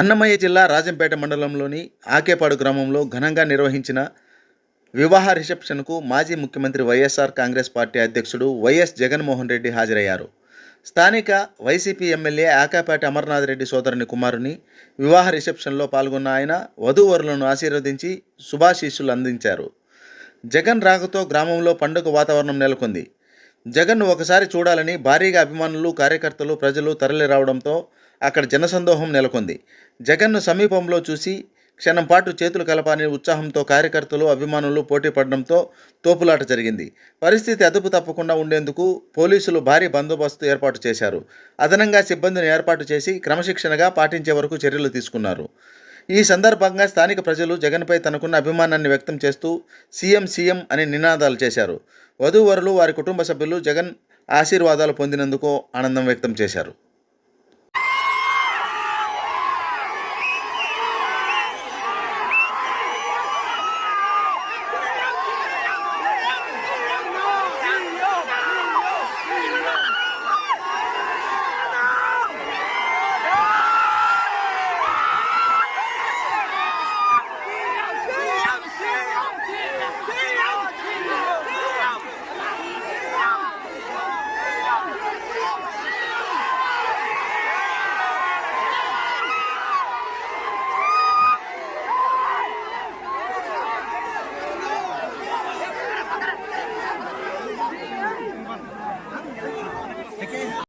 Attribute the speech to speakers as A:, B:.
A: అన్నమయ్య జిల్లా రాజంపేట మండలంలోని ఆకేపాడు గ్రామంలో ఘనంగా నిర్వహించిన వివాహ రిసెప్షన్కు మాజీ ముఖ్యమంత్రి వైఎస్ఆర్ కాంగ్రెస్ పార్టీ అధ్యక్షుడు వైఎస్ జగన్మోహన్ రెడ్డి హాజరయ్యారు. స్థానిక వైసీపీ ఎమ్మెల్యే ఆకేపాటి అమర్నాథ్ రెడ్డి సోదరుని కుమారుని వివాహ రిసెప్షన్లో పాల్గొన్న ఆయన వధూవరులను ఆశీర్వదించి శుభాశీస్సులు అందించారు. జగన్ రాకతో గ్రామంలో పండుగ వాతావరణం నెలకొంది. జగన్ను ఒకసారి చూడాలని భారీగా అభిమానులు, కార్యకర్తలు, ప్రజలు తరలిరావడంతో అక్కడ జనసందోహం నెలకొంది. జగన్ను సమీపంలో చూసి క్షణం పాటు చేతులు కలపాలని ఉత్సాహంతో కార్యకర్తలు, అభిమానులు పోటీ పడడంతో తోపులాట జరిగింది. పరిస్థితి అదుపు తప్పకుండా ఉండేందుకు పోలీసులు భారీ బందోబస్తు ఏర్పాటు చేశారు. అదనంగా సిబ్బందిని ఏర్పాటు చేసి క్రమశిక్షణగా పాటించే వరకు చర్యలు తీసుకున్నారు. ఈ సందర్భంగా స్థానిక ప్రజలు జగన్పై తనకున్న అభిమానాన్ని వ్యక్తం చేస్తూ సీఎం సీఎం అని నినాదాలు చేశారు. వధూవరులు, వారి కుటుంబ సభ్యులు జగన్ ఆశీర్వాదాలు పొందినందుకు ఆనందం వ్యక్తం చేశారు.